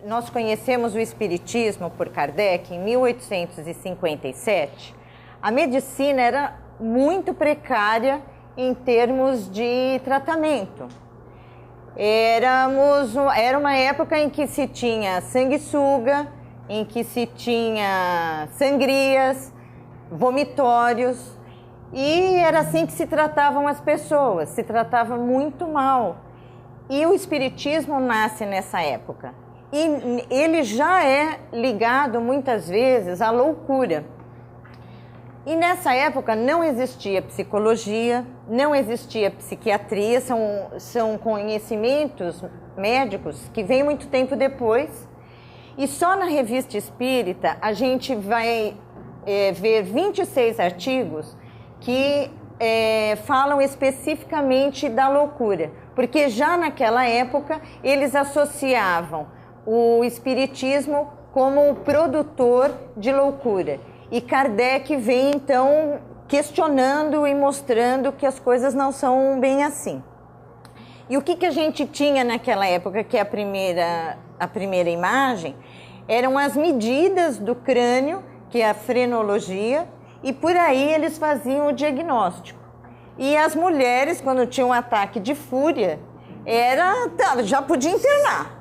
nós conhecemos o Espiritismo por Kardec em 1857, a medicina era muito precária em termos de tratamento. Era uma época em que se tinha sanguessuga, em que se tinha sangrias, vomitórios, e era assim que se tratavam as pessoas, se tratava muito mal. E o Espiritismo nasce nessa época. E ele já é ligado muitas vezes à loucura. E nessa época não existia psicologia, não existia psiquiatria, são conhecimentos médicos que vêm muito tempo depois. E só na Revista Espírita a gente vai ver 26 artigos que falam especificamente da loucura, porque já naquela época eles associavam o Espiritismo como o produtor de loucura. E Kardec vem então questionando e mostrando que as coisas não são bem assim. E o que a gente tinha naquela época, que é a primeira imagem, eram as medidas do crânio, que é a frenologia, e por aí eles faziam o diagnóstico. E as mulheres, quando tinham um ataque de fúria, já podia internar.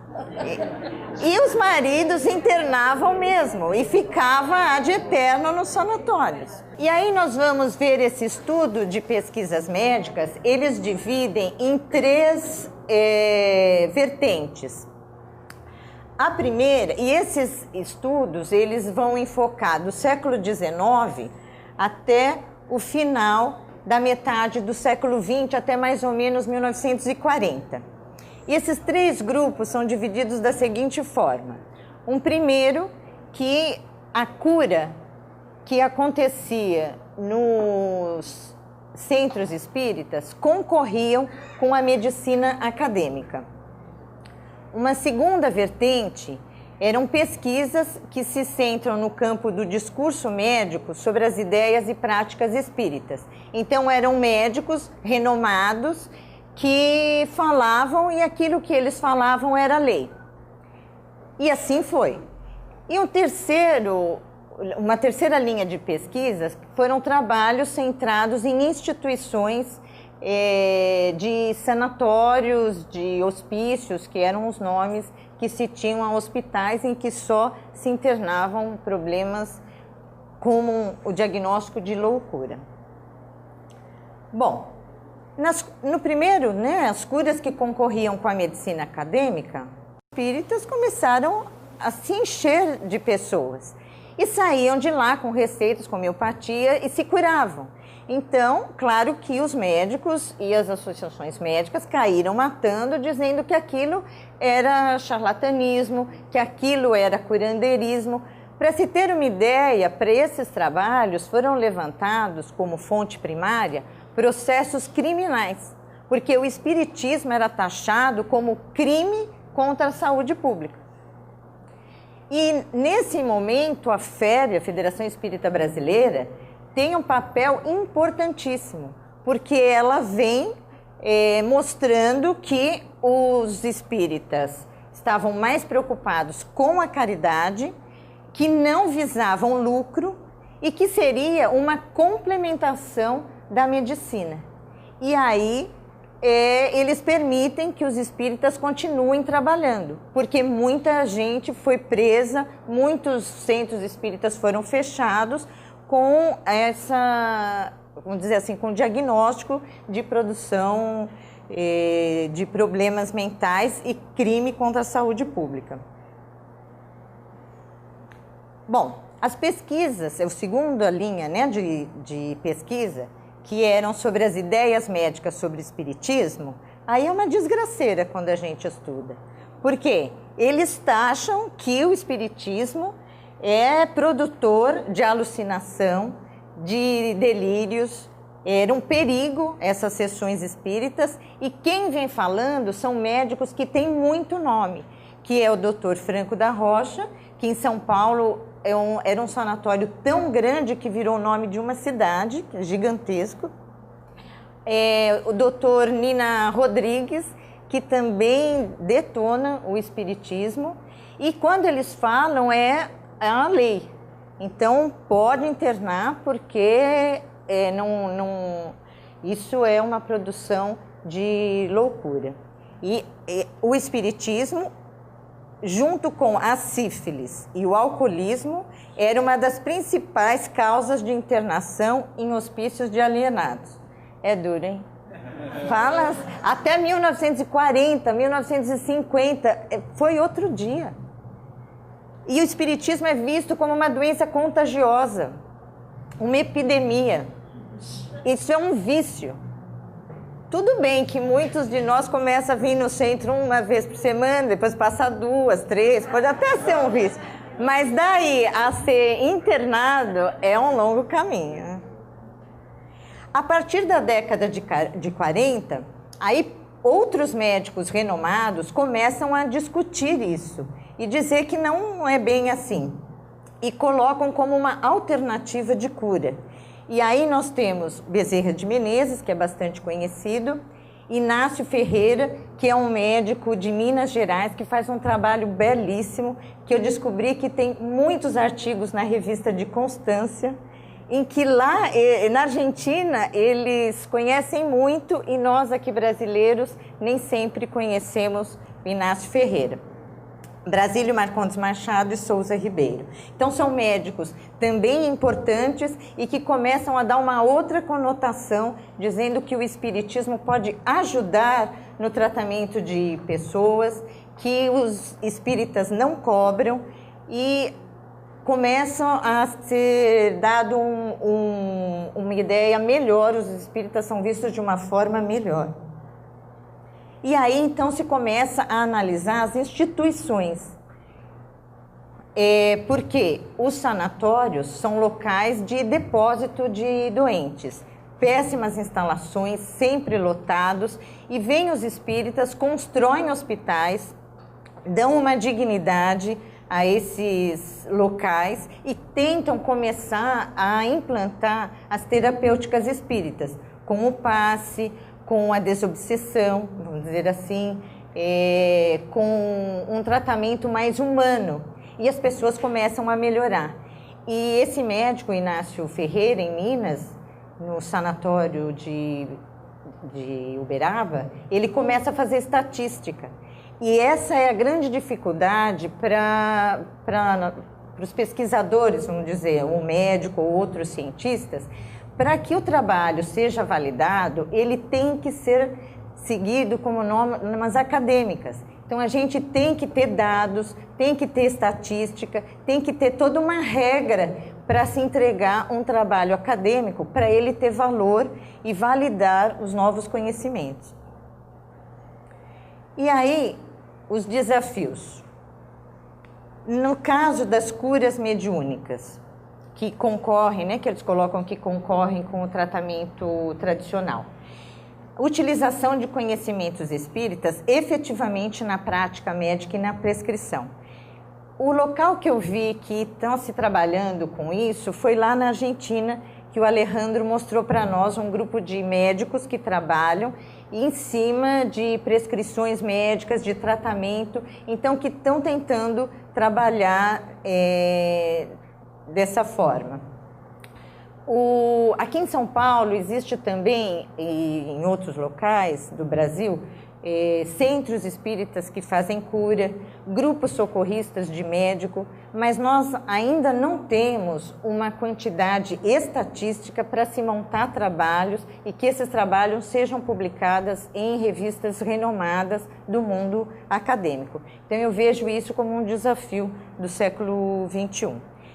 E os maridos internavam mesmo e ficava ad eterno nos sanatórios. E aí nós vamos ver esse estudo de pesquisas médicas, eles dividem em 3 vertentes. A primeira, e esses estudos, eles vão enfocar do século XIX até o final da metade do século XX, até mais ou menos 1940. E esses 3 grupos são divididos da seguinte forma. Um primeiro, que a cura que acontecia nos centros espíritas concorriam com a medicina acadêmica. Uma segunda vertente eram pesquisas que se centram no campo do discurso médico sobre as ideias e práticas espíritas. Então eram médicos renomados que falavam e aquilo que eles falavam era lei. E assim foi. E uma terceira linha de pesquisas foram trabalhos centrados em instituições de sanatórios, de hospícios, que eram os nomes que se tinham a hospitais em que só se internavam problemas como o diagnóstico de loucura. Bom, no primeiro, as curas que concorriam com a medicina acadêmica, os espíritas começaram a se encher de pessoas e saíam de lá com receitas com homeopatia e se curavam. Então, claro que os médicos e as associações médicas caíram matando, dizendo que aquilo era charlatanismo, que aquilo era curandeirismo. Para se ter uma ideia, para esses trabalhos foram levantados como fonte primária processos criminais, porque o espiritismo era taxado como crime contra a saúde pública. E nesse momento a FEB, a Federação Espírita Brasileira, tem um papel importantíssimo, porque ela vem mostrando que os espíritas estavam mais preocupados com a caridade, que não visavam lucro e que seria uma complementação da medicina. E aí eles permitem que os espíritas continuem trabalhando, porque muita gente foi presa, muitos centros espíritas foram fechados com vamos dizer assim, com diagnóstico de produção de problemas mentais e crime contra a saúde pública. Bom, as pesquisas, a segunda linha de pesquisa, que eram sobre as ideias médicas sobre o espiritismo, aí é uma desgraceira quando a gente estuda. Por quê? Eles taxam que o espiritismo é produtor de alucinação, de delírios, era um perigo essas sessões espíritas, e quem vem falando são médicos que têm muito nome, que é o Dr. Franco da Rocha, que em São Paulo era um sanatório tão grande que virou o nome de uma cidade, gigantesco. O doutor Nina Rodrigues, que também detona o espiritismo, E quando eles falam é a lei. Então pode internar porque isso é uma produção de loucura. E o espiritismo, junto com a sífilis e o alcoolismo, era uma das principais causas de internação em hospícios de alienados. É duro, hein? Fala, até 1940, 1950, foi outro dia. E o espiritismo é visto como uma doença contagiosa, uma epidemia. Isso é um vício. Tudo bem que muitos de nós começam a vir no centro uma vez por semana, depois passa 2, 3, pode até ser um vício. Mas daí a ser internado é um longo caminho. A partir da década de 40, aí outros médicos renomados começam a discutir isso e dizer que não é bem assim. E colocam como uma alternativa de cura. E aí nós temos Bezerra de Menezes, que é bastante conhecido, Inácio Ferreira, que é um médico de Minas Gerais, que faz um trabalho belíssimo, que eu descobri que tem muitos artigos na revista de Constância, em que lá na Argentina eles conhecem muito e nós aqui brasileiros nem sempre conhecemos Inácio Ferreira. Brasílio Marcondes Machado e Souza Ribeiro. Então são médicos também importantes e que começam a dar uma outra conotação, dizendo que o espiritismo pode ajudar no tratamento de pessoas, que os espíritas não cobram e começam a ser dado uma ideia melhor, os espíritas são vistos de uma forma melhor. E aí, então, se começa a analisar as instituições. Porque os sanatórios são locais de depósito de doentes. Péssimas instalações, sempre lotados. E vêm os espíritas, constroem hospitais, dão uma dignidade a esses locais e tentam começar a implantar as terapêuticas espíritas, com o passe, com a desobsessão, vamos dizer assim, com um tratamento mais humano. E as pessoas começam a melhorar. E esse médico, Inácio Ferreira, em Minas, no sanatório de Uberaba, ele começa a fazer estatística. E essa é a grande dificuldade para os pesquisadores, vamos dizer, um médico ou outros cientistas. Para que o trabalho seja validado, ele tem que ser seguido como normas acadêmicas. Então, a gente tem que ter dados, tem que ter estatística, tem que ter toda uma regra para se entregar um trabalho acadêmico, para ele ter valor e validar os novos conhecimentos. E aí, os desafios. No caso das curas mediúnicas, que concorrem, né, que eles colocam que concorrem com o tratamento tradicional. Utilização de conhecimentos espíritas efetivamente na prática médica e na prescrição. O local que eu vi que estão se trabalhando com isso foi lá na Argentina, que o Alejandro mostrou para nós um grupo de médicos que trabalham em cima de prescrições médicas, de tratamento, então que estão tentando trabalhar dessa forma. Aqui em São Paulo existe também, e em outros locais do Brasil, centros espíritas que fazem cura, grupos socorristas de médico, mas nós ainda não temos uma quantidade estatística para se montar trabalhos e que esses trabalhos sejam publicados em revistas renomadas do mundo acadêmico. Então eu vejo isso como um desafio do século XXI.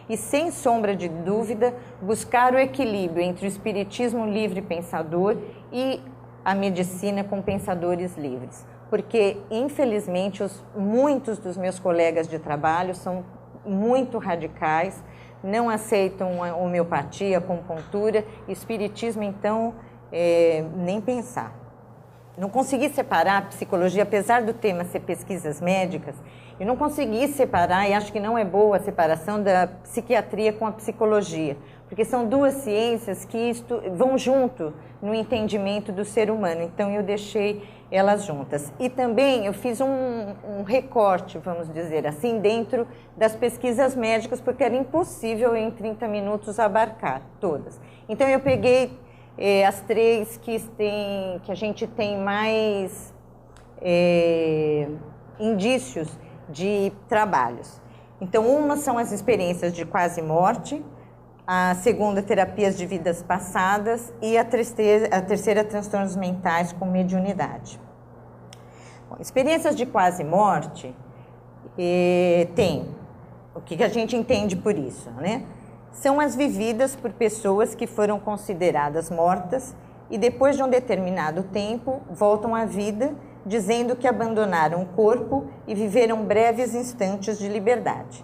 E, sem sombra de dúvida, buscar o equilíbrio entre o espiritismo livre pensador e a medicina com pensadores livres. Porque, infelizmente, muitos dos meus colegas de trabalho são muito radicais, não aceitam a homeopatia, a acupuntura, espiritismo, então, nem pensar. Não consegui separar a psicologia, apesar do tema ser pesquisas médicas, eu não consegui separar, e acho que não é boa a separação da psiquiatria com a psicologia, porque são duas ciências que vão junto no entendimento do ser humano, então eu deixei elas juntas. E também eu fiz um recorte, vamos dizer assim, dentro das pesquisas médicas, porque era impossível em 30 minutos abarcar todas. Então eu peguei as três que a gente tem mais indícios de trabalhos. Então, uma são as experiências de quase morte, a segunda, terapias de vidas passadas, e a terceira, transtornos mentais com mediunidade. Bom, experiências de quase morte tem o que a gente entende por isso, né? São as vividas por pessoas que foram consideradas mortas e depois de um determinado tempo voltam à vida, dizendo que abandonaram o corpo e viveram breves instantes de liberdade.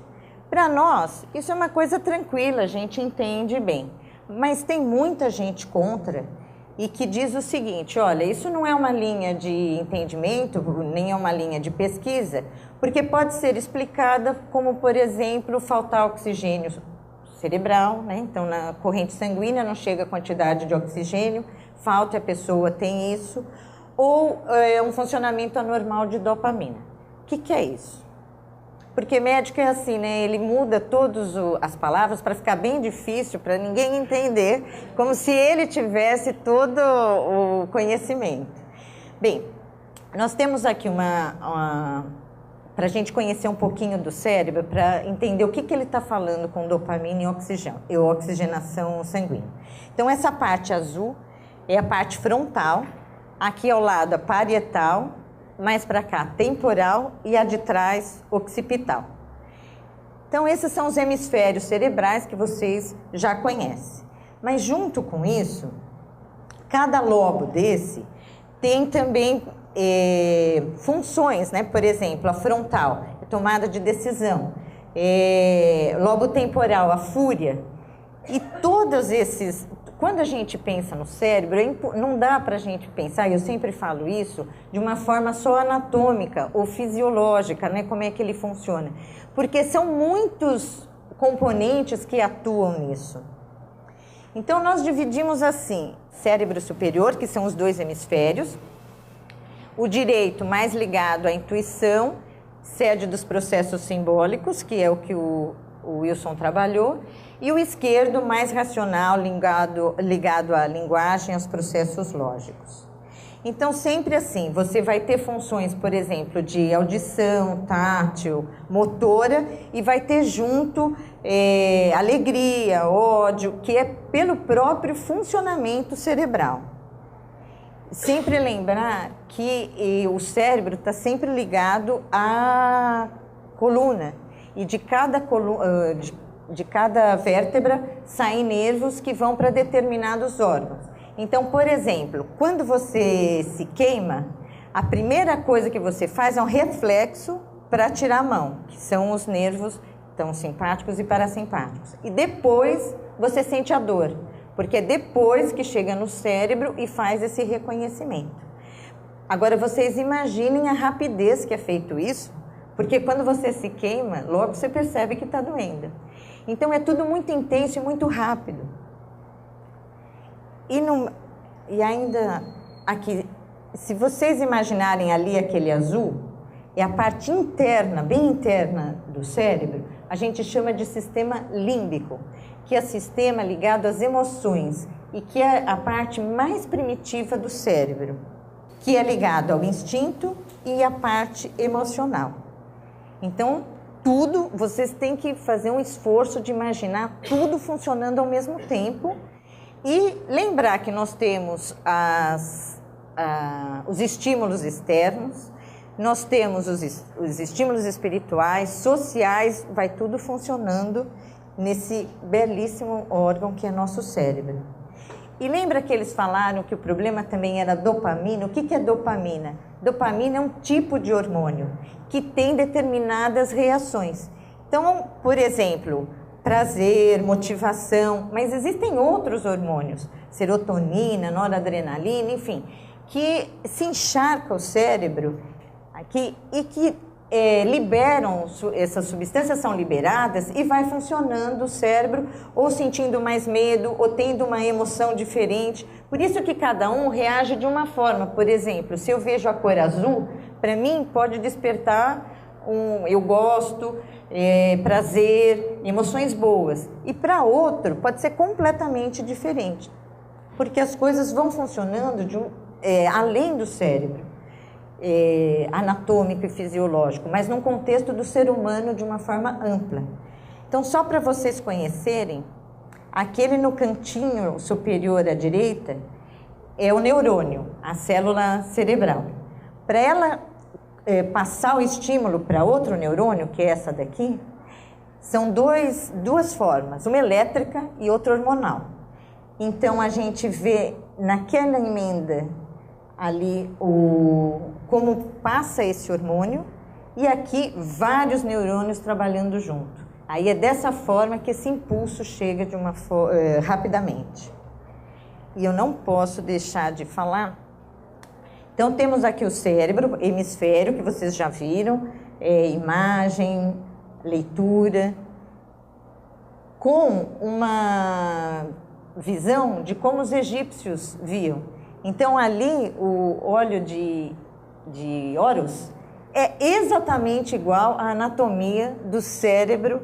Para nós, isso é uma coisa tranquila, a gente entende bem. Mas tem muita gente contra e que diz o seguinte: olha, isso não é uma linha de entendimento, nem é uma linha de pesquisa, porque pode ser explicada como, por exemplo, faltar oxigênio cerebral, né? Então, na corrente sanguínea não chega a quantidade de oxigênio, falta, a pessoa tem isso, ou um funcionamento anormal de dopamina. O que é isso? Porque médico é assim, né? Ele muda todas as palavras para ficar bem difícil, para ninguém entender, como se ele tivesse todo o conhecimento. Bem, nós temos aqui para a gente conhecer um pouquinho do cérebro, para entender o que ele está falando com dopamina e oxigenação sanguínea. Então, essa parte azul é a parte frontal, aqui ao lado a parietal, mais para cá temporal e a de trás occipital. Então, esses são os hemisférios cerebrais que vocês já conhecem. Mas junto com isso, cada lobo desse tem também funções, né? Por exemplo, a frontal, a tomada de decisão, lobo temporal, a fúria. E todos esses, quando a gente pensa no cérebro, não dá para a gente pensar, eu sempre falo isso, de uma forma só anatômica ou fisiológica, né? Como é que ele funciona. Porque são muitos componentes que atuam nisso. Então, nós dividimos assim: cérebro superior, que são os dois hemisférios, o direito mais ligado à intuição, sede dos processos simbólicos, que é o que o Wilson trabalhou, e o esquerdo mais racional, ligado à linguagem, aos processos lógicos. Então, sempre assim, você vai ter funções, por exemplo, de audição, tátil, motora, e vai ter junto alegria, ódio, que é pelo próprio funcionamento cerebral. Sempre lembrar que o cérebro está sempre ligado à coluna, e de cada vértebra saem nervos que vão para determinados órgãos. Então, por exemplo, quando você se queima, a primeira coisa que você faz é um reflexo para tirar a mão, que são os nervos tão simpáticos e parasimpáticos. E depois você sente a dor, porque é depois que chega no cérebro e faz esse reconhecimento. Agora, vocês imaginem a rapidez que é feito isso, porque quando você se queima, logo você percebe que está doendo. Então, é tudo muito intenso e muito rápido. E ainda aqui, se vocês imaginarem ali aquele azul, é a parte interna, bem interna do cérebro, a gente chama de sistema límbico, que é sistema ligado às emoções e que é a parte mais primitiva do cérebro, que é ligado ao instinto e à parte emocional. Então, tudo, vocês têm que fazer um esforço de imaginar tudo funcionando ao mesmo tempo e lembrar que nós temos os estímulos externos, nós temos os estímulos espirituais, sociais, vai tudo funcionando nesse belíssimo órgão que é nosso cérebro. E lembra que eles falaram que o problema também era dopamina? O que é dopamina? Dopamina é um tipo de hormônio que tem determinadas reações. Então, por exemplo, prazer, motivação, mas existem outros hormônios, serotonina, noradrenalina, enfim, que se encharca o cérebro aqui, e que essas substâncias são liberadas e vai funcionando o cérebro, ou sentindo mais medo, ou tendo uma emoção diferente. Por isso que cada um reage de uma forma. Por exemplo, se eu vejo a cor azul, para mim pode despertar eu gosto, prazer, emoções boas. E para outro pode ser completamente diferente, porque as coisas vão funcionando além do cérebro. Anatômico e fisiológico, mas num contexto do ser humano de uma forma ampla. Então, só para vocês conhecerem, aquele no cantinho superior à direita é o neurônio, a célula cerebral. Para ela passar o estímulo para outro neurônio, que é essa daqui, são duas formas, uma elétrica e outra hormonal. Então, a gente vê naquela emenda ali como passa esse hormônio, e aqui vários neurônios trabalhando junto. Aí é dessa forma que esse impulso chega rapidamente. E eu não posso deixar de falar. Então temos aqui o cérebro, hemisfério, que vocês já viram, imagem, leitura, com uma visão de como os egípcios viam. Então, ali, o óleo de Horus é exatamente igual à anatomia do cérebro,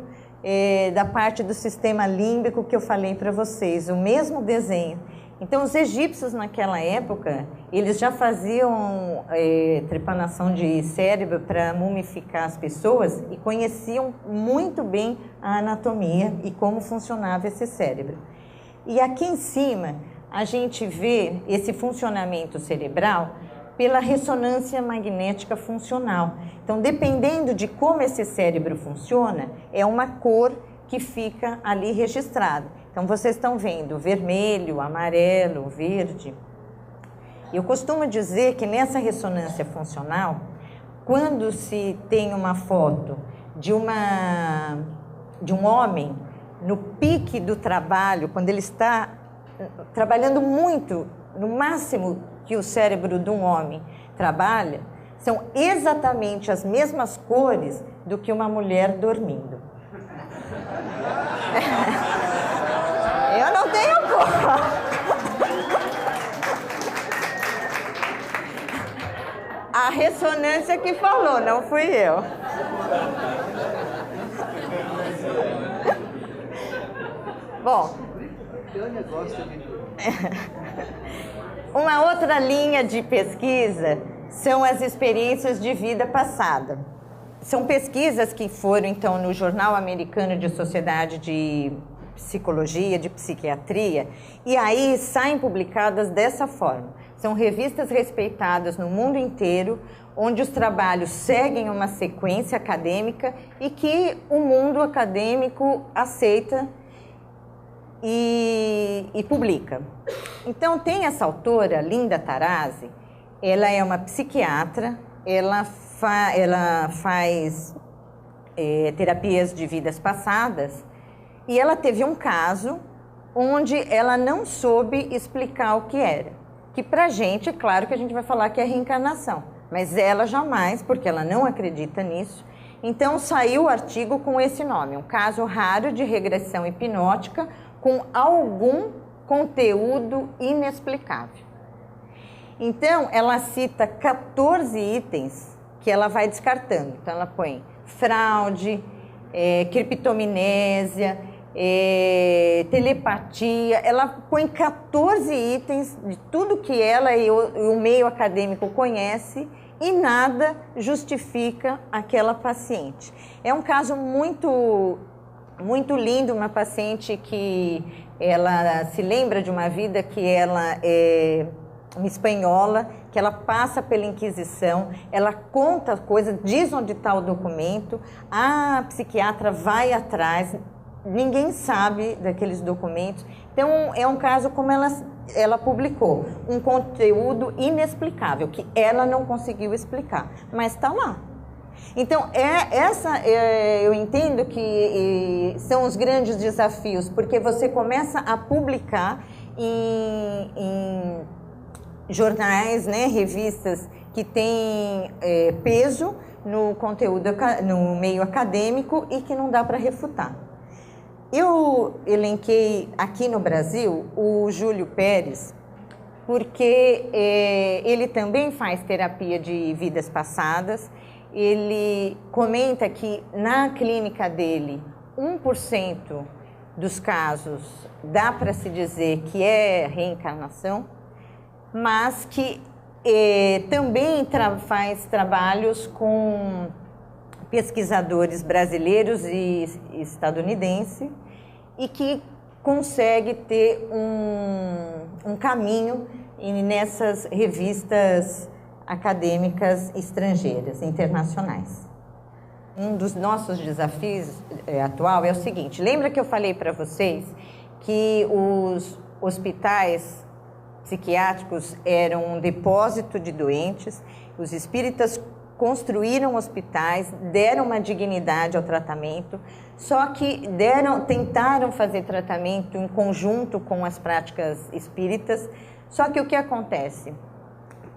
da parte do sistema límbico que eu falei para vocês, o mesmo desenho. Então, os egípcios, naquela época, eles já faziam trepanação de cérebro para mumificar as pessoas e conheciam muito bem a anatomia e como funcionava esse cérebro. E aqui em cima, a gente vê esse funcionamento cerebral pela ressonância magnética funcional. Então, dependendo de como esse cérebro funciona, é uma cor que fica ali registrada. Então, vocês estão vendo vermelho, amarelo, verde. Eu costumo dizer que nessa ressonância funcional, quando se tem uma foto de um homem no pique do trabalho, quando ele está trabalhando muito, no máximo que o cérebro de um homem trabalha, são exatamente as mesmas cores do que uma mulher dormindo. Eu não tenho cor. A ressonância que falou, não fui eu. Bom, uma outra linha de pesquisa são as experiências de vida passada. São pesquisas que foram, então, no Jornal Americano de Sociedade de Psicologia, de Psiquiatria, e aí saem publicadas dessa forma. São revistas respeitadas no mundo inteiro, onde os trabalhos seguem uma sequência acadêmica e que o mundo acadêmico aceita e publica. Então, tem essa autora, Linda Tarazi, ela é uma psiquiatra, ela faz terapias de vidas passadas, e ela teve um caso onde ela não soube explicar o que era. Que pra gente, é claro que a gente vai falar que é reencarnação, mas ela jamais, porque ela não acredita nisso. Então saiu o artigo com esse nome, um caso raro de regressão hipnótica com algum conteúdo inexplicável. Então ela cita 14 itens que ela vai descartando. Então ela põe fraude, criptominésia, telepatia, ela põe 14 itens de tudo que ela e o meio acadêmico conhece e nada justifica aquela paciente. É um caso muito, muito lindo, uma paciente que ela se lembra de uma vida que ela é uma espanhola, que ela passa pela Inquisição, ela conta coisas, diz onde está o documento, a psiquiatra vai atrás, ninguém sabe daqueles documentos. Então, é um caso como ela publicou, um conteúdo inexplicável, que ela não conseguiu explicar, mas está lá. Então, eu entendo que são os grandes desafios, porque você começa a publicar em jornais, né, revistas que têm peso no conteúdo, no meio acadêmico e que não dá para refutar. Eu elenquei aqui no Brasil o Júlio Pérez, porque ele também faz terapia de vidas passadas. Ele comenta que na clínica dele, 1% dos casos dá para se dizer que é reencarnação, mas que também faz trabalhos com pesquisadores brasileiros e estadunidenses e que consegue ter um caminho nessas revistas acadêmicas estrangeiras, internacionais. Um dos nossos desafios atual é o seguinte: lembra que eu falei para vocês que os hospitais psiquiátricos eram um depósito de doentes? Os espíritas construíram hospitais, deram uma dignidade ao tratamento, só que tentaram fazer tratamento em conjunto com as práticas espíritas. Só que o que acontece?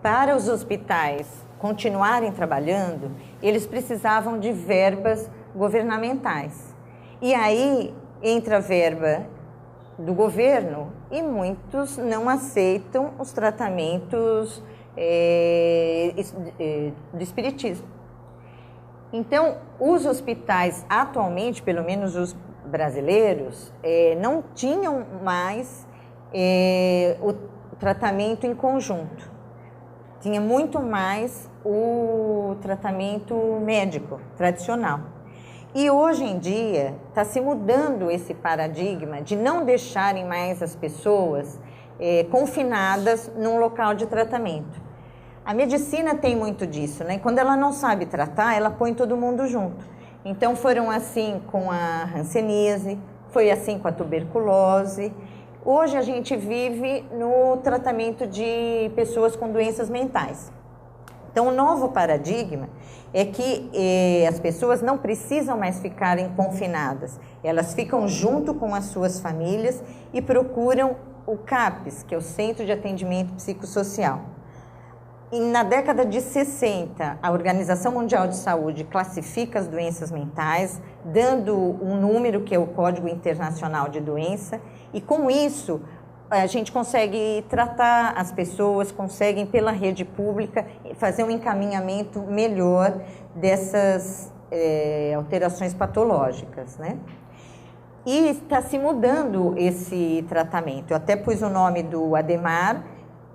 Para os hospitais continuarem trabalhando, eles precisavam de verbas governamentais. E aí entra a verba do governo e muitos não aceitam os tratamentos do espiritismo. Então, os hospitais atualmente, pelo menos os brasileiros, não tinham mais o tratamento em conjunto. Tinha muito mais o tratamento médico tradicional. E hoje em dia está se mudando esse paradigma de não deixarem mais as pessoas confinadas num local de tratamento. A medicina tem muito disso, né? Quando ela não sabe tratar, ela põe todo mundo junto. Então foram assim com a hanseníase, foi assim com a tuberculose. Hoje a gente vive no tratamento de pessoas com doenças mentais. Então, o novo paradigma é que as pessoas não precisam mais ficarem confinadas. Elas ficam junto com as suas famílias e procuram o CAPS, que é o Centro de Atendimento Psicossocial. E na década de 60, a Organização Mundial de Saúde classifica as doenças mentais, dando um número que é o Código Internacional de Doença, e com isso a gente consegue tratar as pessoas, conseguem pela rede pública fazer um encaminhamento melhor dessas alterações patológicas, né? E está se mudando esse tratamento. Eu até pus o nome do Ademar,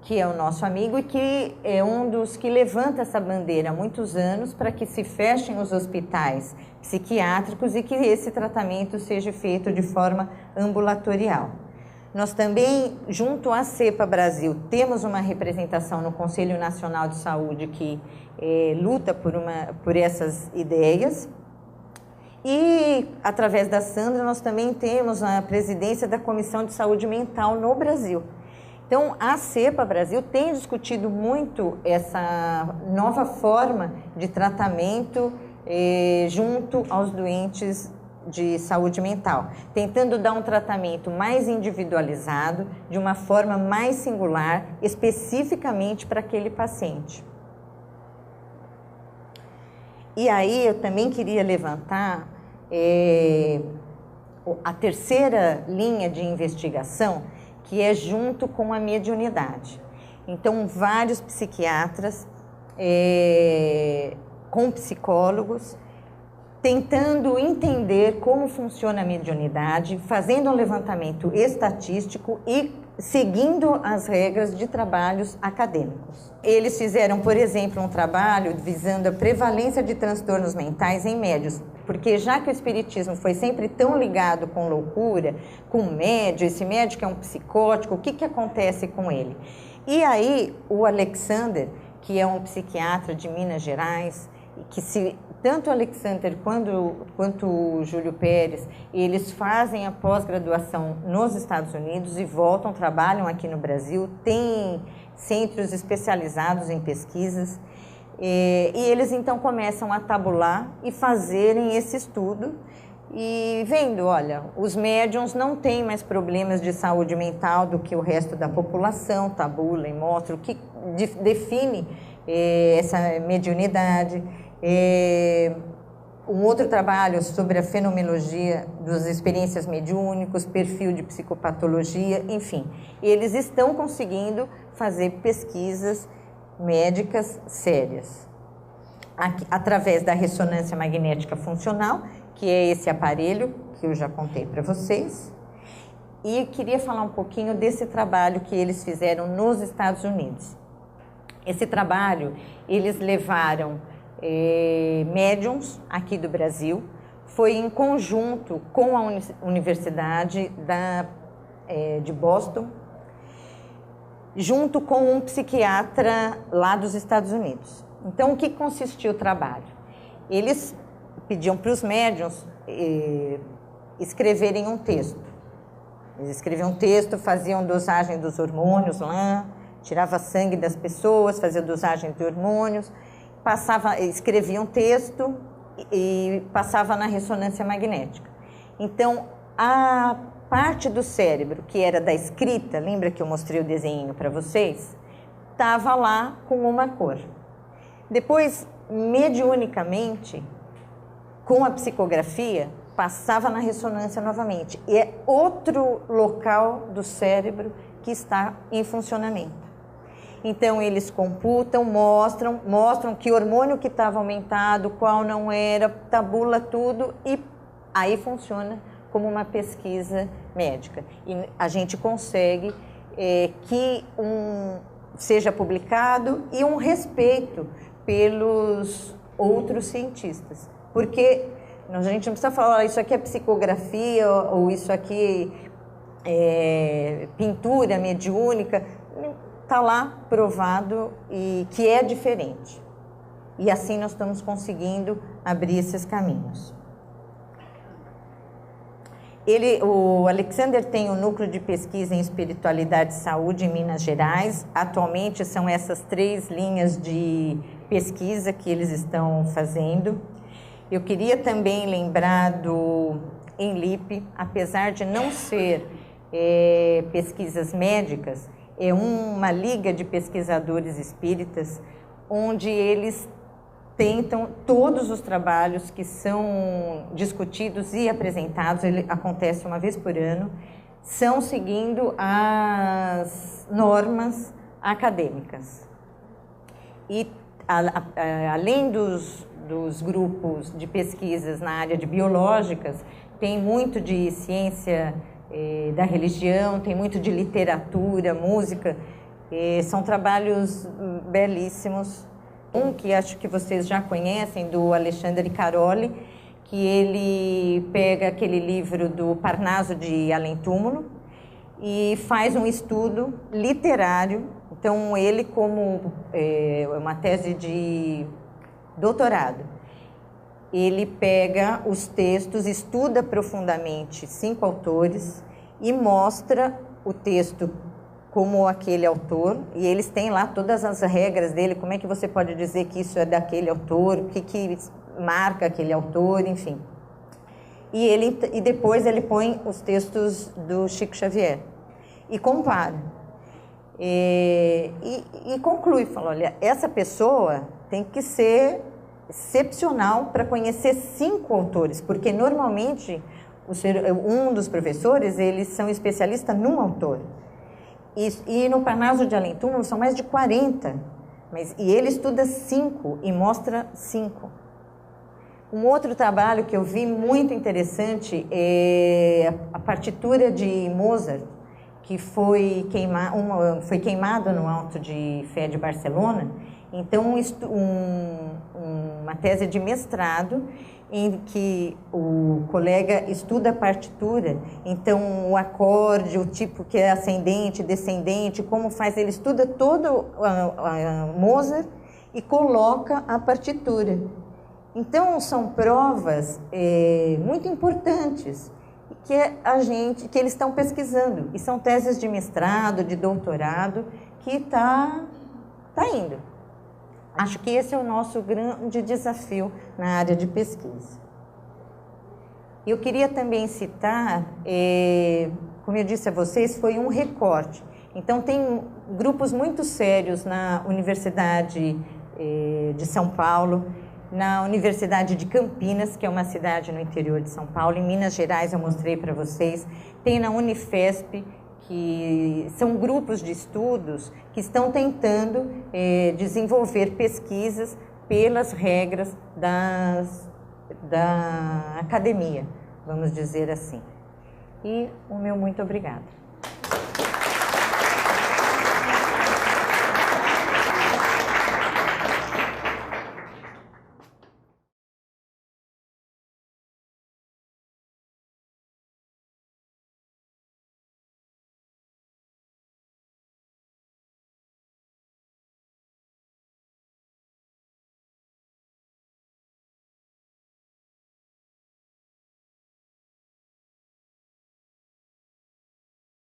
que é o nosso amigo e que é um dos que levanta essa bandeira há muitos anos para que se fechem os hospitais psiquiátricos e que esse tratamento seja feito de forma ambulatorial. Nós também, junto à CEPA Brasil, temos uma representação no Conselho Nacional de Saúde que luta por essas ideias. E, através da Sandra, nós também temos a presidência da Comissão de Saúde Mental no Brasil. Então, a CEPA Brasil tem discutido muito essa nova forma de tratamento junto aos doentes de saúde mental, tentando dar um tratamento mais individualizado, de uma forma mais singular, especificamente para aquele paciente. E aí eu também queria levantar a terceira linha de investigação, que é junto com a mediunidade. Então, vários psiquiatras, com psicólogos, tentando entender como funciona a mediunidade, fazendo um levantamento estatístico e seguindo as regras de trabalhos acadêmicos. Eles fizeram, por exemplo, um trabalho visando a prevalência de transtornos mentais em médios, porque já que o espiritismo foi sempre tão ligado com loucura, com médio, esse médio que é um psicótico, o que acontece com ele? E aí o Alexander, que é um psiquiatra de Minas Gerais, que tanto o Alexander quanto o Júlio Pérez, eles fazem a pós-graduação nos Estados Unidos e voltam, trabalham aqui no Brasil, têm centros especializados em pesquisas, e eles então começam a tabular e fazerem esse estudo e vendo, olha, os médiums não têm mais problemas de saúde mental do que o resto da população, tabulam e mostram define essa mediunidade. Um outro trabalho sobre a fenomenologia das experiências mediúnicas, perfil de psicopatologia, enfim. Eles estão conseguindo fazer pesquisas médicas sérias. Através da ressonância magnética funcional, que é esse aparelho que eu já contei para vocês. E queria falar um pouquinho desse trabalho que eles fizeram nos Estados Unidos. Esse trabalho, eles levaram médiums aqui do Brasil, foi em conjunto com a Universidade de Boston, junto com um psiquiatra lá dos Estados Unidos. Então, o que consistiu o trabalho? Eles pediam para os médiums escreverem um texto. Eles escreviam um texto, faziam dosagem dos hormônios lá, tirava sangue das pessoas, fazia dosagem de hormônios, escrevia um texto e passava na ressonância magnética. Então, a parte do cérebro que era da escrita, lembra que eu mostrei o desenho para vocês? Estava lá com uma cor. Depois, mediunicamente, com a psicografia, passava na ressonância novamente. E é outro local do cérebro que está em funcionamento. Então, eles computam, mostram que hormônio que estava aumentado, qual não era, tabula tudo e aí funciona como uma pesquisa médica. E a gente consegue que seja publicado e um respeito pelos outros cientistas. Porque a gente não precisa falar, isso aqui é psicografia ou isso aqui é pintura mediúnica. Está lá provado e que é diferente. E assim nós estamos conseguindo abrir esses caminhos. O Alexander tem um núcleo de pesquisa em espiritualidade e saúde em Minas Gerais. Atualmente são essas 3 linhas de pesquisa que eles estão fazendo. Eu queria também lembrar do ENLIP, apesar de não ser pesquisas médicas, é uma liga de pesquisadores espíritas, onde eles tentam todos os trabalhos que são discutidos e apresentados, ele acontece uma vez por ano, são seguindo as normas acadêmicas. E além dos grupos de pesquisas na área de biológicas, tem muito de ciência da religião, tem muito de literatura, música, são trabalhos belíssimos. Um que acho que vocês já conhecem, do Alexandre Caroli, que ele pega aquele livro do Parnaso de Além Túmulo e faz um estudo literário. Então, ele, como uma tese de doutorado, ele pega os textos, estuda profundamente 5 autores e mostra o texto como aquele autor, e eles têm lá todas as regras dele, como é que você pode dizer que isso é daquele autor, o que marca aquele autor, enfim. E depois ele põe os textos do Chico Xavier e compara. E conclui, fala, olha, essa pessoa tem que ser excepcional para conhecer 5 autores, porque normalmente um dos professores, eles são especialistas num autor. E no Parnaso de Além Túmulo são mais de 40, e ele estuda 5 e mostra 5. Um outro trabalho que eu vi muito interessante é a partitura de Mozart, que foi queimado no Alto de Fé de Barcelona. Então, uma tese de mestrado em que o colega estuda a partitura, então o acorde, o tipo que é ascendente, descendente, como faz, ele estuda todo Mozart e coloca a partitura. Então, são provas muito importantes que eles estão pesquisando, e são teses de mestrado, de doutorado, que está indo. Acho que esse é o nosso grande desafio na área de pesquisa. Eu queria também citar, como eu disse a vocês, foi um recorte. Então, tem grupos muito sérios na Universidade de São Paulo, na Universidade de Campinas, que é uma cidade no interior de São Paulo, em Minas Gerais, eu mostrei para vocês, tem na Unifesp, que são grupos de estudos que estão tentando desenvolver pesquisas pelas regras da academia, vamos dizer assim. E o meu muito obrigada.